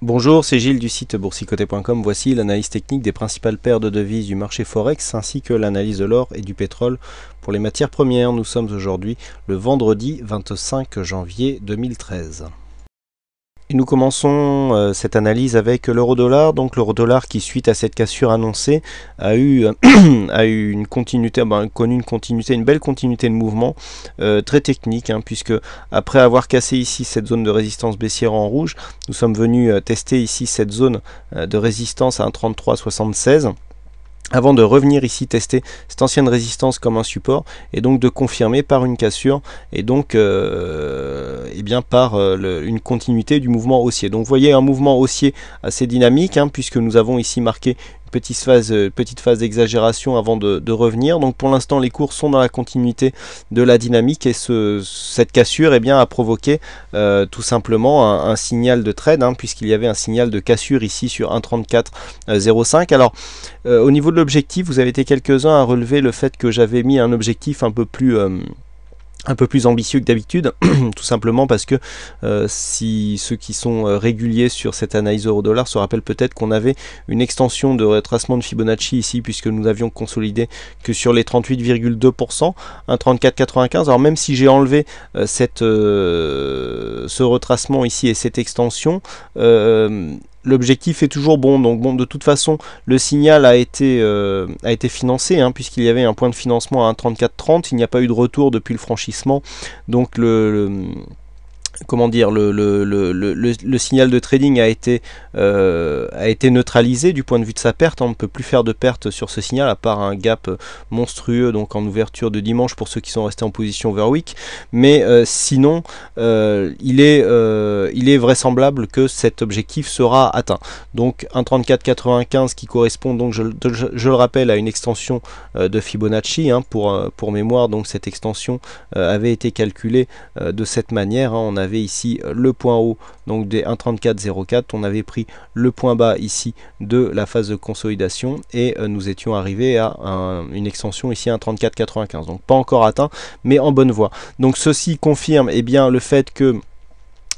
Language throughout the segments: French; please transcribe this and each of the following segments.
Bonjour, c'est Gilles du site boursicoté.com. Voici l'analyse technique des principales paires de devises du marché Forex ainsi que l'analyse de l'or et du pétrole pour les matières premières. Nous sommes aujourd'hui le vendredi 25 janvier 2013. Et nous commençons cette analyse avec l'euro-dollar. Donc l'euro-dollar qui, suite à cette cassure annoncée, a eu une continuité, connu une belle continuité de mouvement très technique, puisque après avoir cassé ici cette zone de résistance baissière en rouge, nous sommes venus tester ici cette zone de résistance à 1,3376. Avant de revenir ici tester cette ancienne résistance comme un support et donc de confirmer par une cassure et donc par une continuité du mouvement haussier. Donc vous voyez un mouvement haussier assez dynamique puisque nous avons ici marqué petite phase d'exagération avant de revenir. Donc pour l'instant les cours sont dans la continuité de la dynamique et cette cassure a provoqué tout simplement un signal de trade puisqu'il y avait un signal de cassure ici sur 1,3405. Alors au niveau de l'objectif, vous avez été quelques-uns à relever le fait que j'avais mis un objectif un peu plus ambitieux que d'habitude, tout simplement parce que si ceux qui sont réguliers sur cette analyse euro-dollar se rappellent peut-être qu'on avait une extension de retracement de Fibonacci ici, puisque nous avions consolidé que sur les 38,2%, 1,3495. Alors même si j'ai enlevé ce retracement ici et cette extension, l'objectif est toujours bon. Donc bon, de toute façon, le signal a été financé, puisqu'il y avait un point de financement à 1,3430. Il n'y a pas eu de retour depuis le franchissement. Donc le signal de trading a été neutralisé du point de vue de sa perte. On ne peut plus faire de perte sur ce signal à part un gap monstrueux donc en ouverture de dimanche pour ceux qui sont restés en position overweek, mais sinon il est vraisemblable que cet objectif sera atteint. Donc 1,3495 qui correspond donc je le rappelle à une extension de Fibonacci, pour mémoire. Donc cette extension avait été calculée de cette manière, on avait ici le point haut donc des 1,3404, on avait pris le point bas ici de la phase de consolidation et nous étions arrivés à une extension ici à 1,3495, donc pas encore atteint mais en bonne voie. Donc ceci confirme le fait que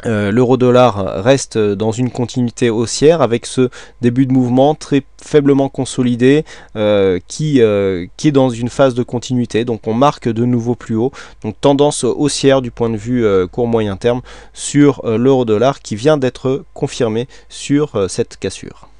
l'euro-dollar reste dans une continuité haussière avec ce début de mouvement très faiblement consolidé qui est dans une phase de continuité. Donc on marque de nouveau plus haut, donc tendance haussière du point de vue court moyen terme sur l'euro-dollar qui vient d'être confirmé sur cette cassure.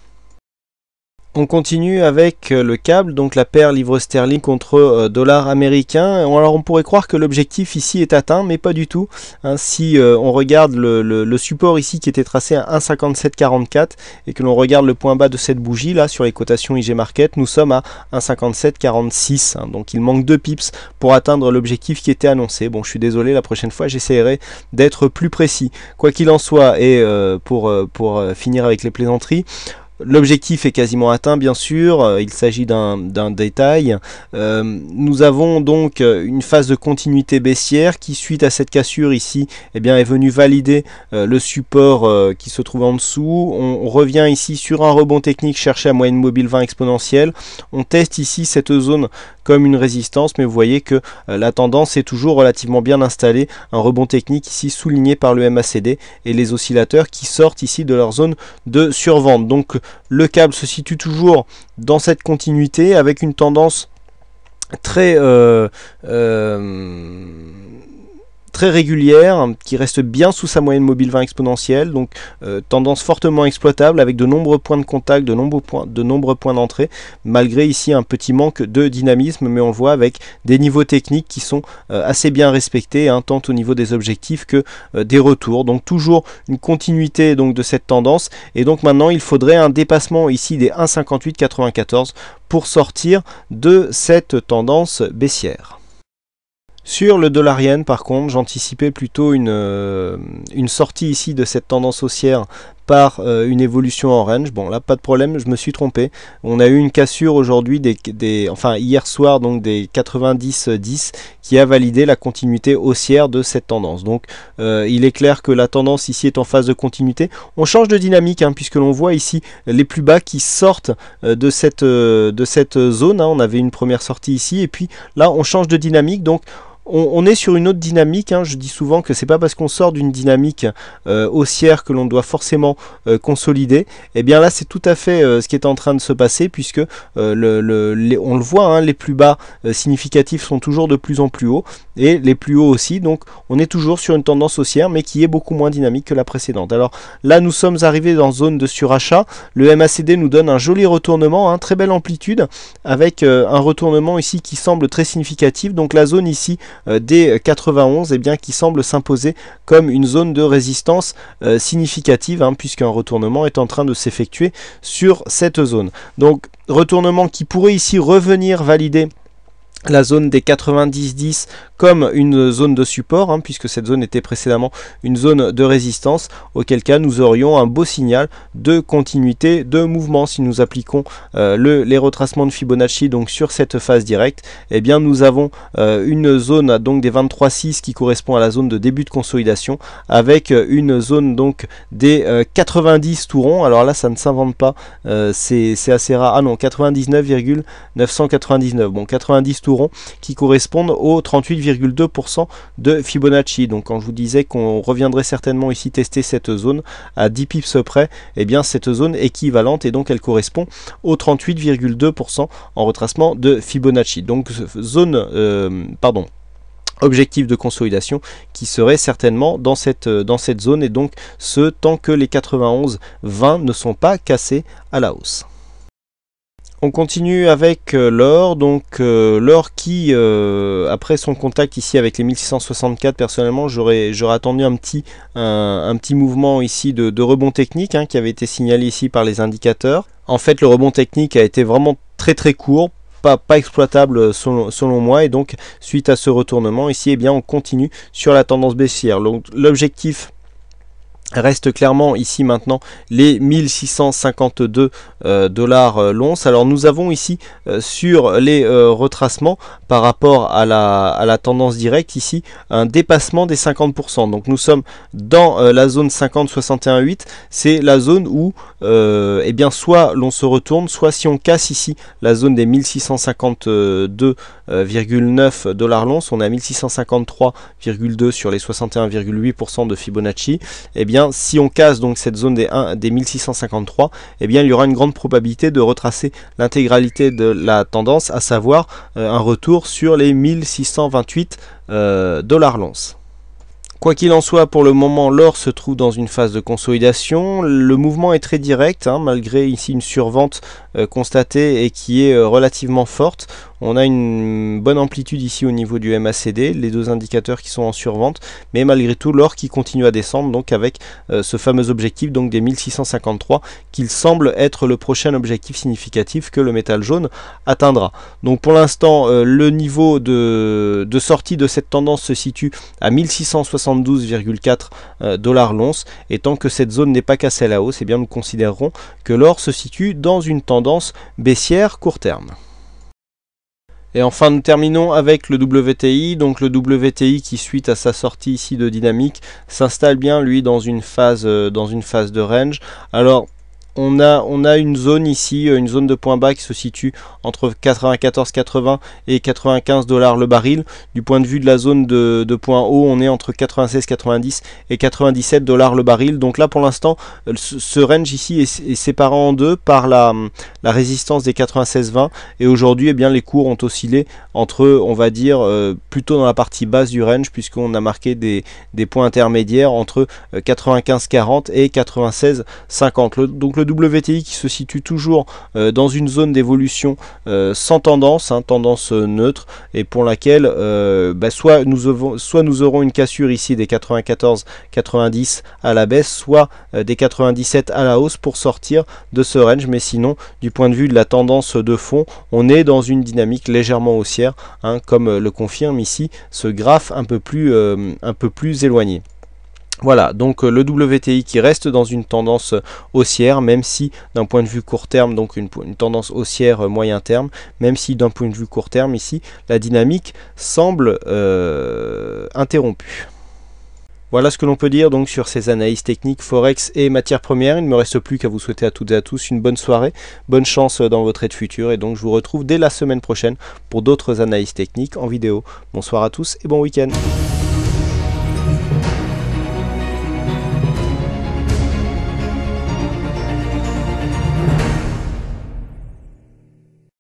On continue avec le câble, donc la paire livre sterling contre dollar américain. Alors on pourrait croire que l'objectif ici est atteint, mais pas du tout. Si on regarde le support ici qui était tracé à 1,5744 et que l'on regarde le point bas de cette bougie là sur les cotations IG Market, nous sommes à 1,5746. Donc il manque 2 pips pour atteindre l'objectif qui était annoncé. Bon, je suis désolé, la prochaine fois j'essaierai d'être plus précis. Quoi qu'il en soit, et pour finir avec les plaisanteries, l'objectif est quasiment atteint, bien sûr, il s'agit d'un détail. Nous avons donc une phase de continuité baissière qui, suite à cette cassure ici, est venue valider le support qui se trouve en dessous. On revient ici sur un rebond technique cherché à moyenne mobile 20 exponentielle. On teste ici cette zone comme une résistance, mais vous voyez que la tendance est toujours relativement bien installée. Un rebond technique ici souligné par le MACD et les oscillateurs qui sortent ici de leur zone de survente. Donc le câble se situe toujours dans cette continuité avec une tendance très régulière qui reste bien sous sa moyenne mobile 20 exponentielle, donc tendance fortement exploitable avec de nombreux points de contact, de nombreux points d'entrée, malgré ici un petit manque de dynamisme, mais on le voit avec des niveaux techniques qui sont assez bien respectés, tant au niveau des objectifs que des retours. Donc toujours une continuité donc de cette tendance, et donc maintenant il faudrait un dépassement ici des 1,5894 pour sortir de cette tendance baissière. Sur le dollar yen, par contre, j'anticipais plutôt une sortie ici de cette tendance haussière par une évolution en range. Bon, là pas de problème, je me suis trompé. On a eu une cassure aujourd'hui hier soir, donc des 90-10 qui a validé la continuité haussière de cette tendance. Donc il est clair que la tendance ici est en phase de continuité. On change de dynamique puisque l'on voit ici les plus bas qui sortent de cette zone. On avait une première sortie ici et puis là on change de dynamique. Donc on est sur une autre dynamique, hein. Je dis souvent que c'est pas parce qu'on sort d'une dynamique haussière que l'on doit forcément consolider. Et bien là c'est tout à fait ce qui est en train de se passer, puisque on le voit, hein, les plus bas significatifs sont toujours de plus en plus hauts, et les plus hauts aussi. Donc on est toujours sur une tendance haussière, mais qui est beaucoup moins dynamique que la précédente. Alors là nous sommes arrivés dans zone de surachat. Le MACD nous donne un joli retournement, hein, très belle amplitude, avec un retournement ici qui semble très significatif. Donc la zone ici des 91, eh bien, qui semble s'imposer comme une zone de résistance significative, hein, puisqu'un retournement est en train de s'effectuer sur cette zone. Donc retournement qui pourrait ici revenir valider la zone des 90-10 comme une zone de support, hein, puisque cette zone était précédemment une zone de résistance, auquel cas nous aurions un beau signal de continuité de mouvement. Si nous appliquons les retracements de Fibonacci donc sur cette phase directe, eh bien nous avons une zone donc des 23,6 qui correspond à la zone de début de consolidation, avec une zone donc des 90 tout rond. Alors là ça ne s'invente pas, c'est assez rare. Ah non, 99,999, bon 90 tout rond, qui correspondent aux 38,2% de Fibonacci. Donc quand je vous disais qu'on reviendrait certainement ici tester cette zone à 10 pips près, eh bien cette zone équivalente, et donc elle correspond aux 38,2% en retracement de Fibonacci. Donc zone, objectif de consolidation qui serait certainement dans cette zone, et donc ce tant que les 91,20 ne sont pas cassés à la hausse. On continue avec l'or, donc l'or qui, après son contact ici avec les 1664, personnellement j'aurais attendu un petit mouvement ici de rebond technique, hein, qui avait été signalé ici par les indicateurs. En fait le rebond technique a été vraiment très court, pas exploitable selon moi, et donc suite à ce retournement ici, eh bien on continue sur la tendance baissière. Donc l'objectif reste clairement ici maintenant les 1652 dollars l'once. Alors nous avons ici sur les retracements par rapport à la tendance directe ici un dépassement des 50%. Donc nous sommes dans la zone 50-61,8. C'est la zone où eh bien soit l'on se retourne, soit si on casse ici la zone des 1652,9 dollars l'once, on est à 1653,2 sur les 61,8% de Fibonacci. Et bien si on casse donc cette zone des 1653, eh bien il y aura une grande probabilité de retracer l'intégralité de la tendance, à savoir un retour sur les 1628 dollars l'once. Quoi qu'il en soit, pour le moment, l'or se trouve dans une phase de consolidation. Le mouvement est très direct, hein, malgré ici une survente constatée et qui est relativement forte. On a une bonne amplitude ici au niveau du MACD, les deux indicateurs qui sont en survente, mais malgré tout l'or qui continue à descendre, donc avec ce fameux objectif donc des 1653, qu'il semble être le prochain objectif significatif que le métal jaune atteindra. Donc pour l'instant, le niveau de sortie de cette tendance se situe à 1672,4 dollars l'once, et tant que cette zone n'est pas cassée à la hausse, eh bien nous considérerons que l'or se situe dans une tendance baissière court terme. Et enfin nous terminons avec le WTI, donc le WTI qui suite à sa sortie ici de dynamique s'installe bien lui dans une phase de range. Alors on a une zone ici, une zone de point bas qui se situe entre 94,80 et 95 dollars le baril. Du point de vue de la zone de point haut, on est entre 96,90 et 97 dollars le baril. Donc là pour l'instant, ce range ici est séparé en deux par la résistance des 96,20, et aujourd'hui eh bien les cours ont oscillé entre, on va dire, plutôt dans la partie basse du range, puisqu'on a marqué des points intermédiaires entre 95,40 et 96,50. Donc le WTI qui se situe toujours dans une zone d'évolution sans tendance, hein, tendance neutre, et pour laquelle soit nous aurons une cassure ici des 94,90 à la baisse, soit des 97 à la hausse pour sortir de ce range. Mais sinon, du point de vue de la tendance de fond, on est dans une dynamique légèrement haussière, hein, comme le confirme ici ce graphe un peu plus éloigné. Voilà, donc le WTI qui reste dans une tendance haussière, même si d'un point de vue court terme, donc une tendance haussière moyen terme, même si d'un point de vue court terme ici, la dynamique semble interrompue. Voilà ce que l'on peut dire donc sur ces analyses techniques Forex et matières premières. Il ne me reste plus qu'à vous souhaiter à toutes et à tous une bonne soirée, bonne chance dans votre trade futur et donc je vous retrouve dès la semaine prochaine pour d'autres analyses techniques en vidéo. Bonsoir à tous et bon week-end.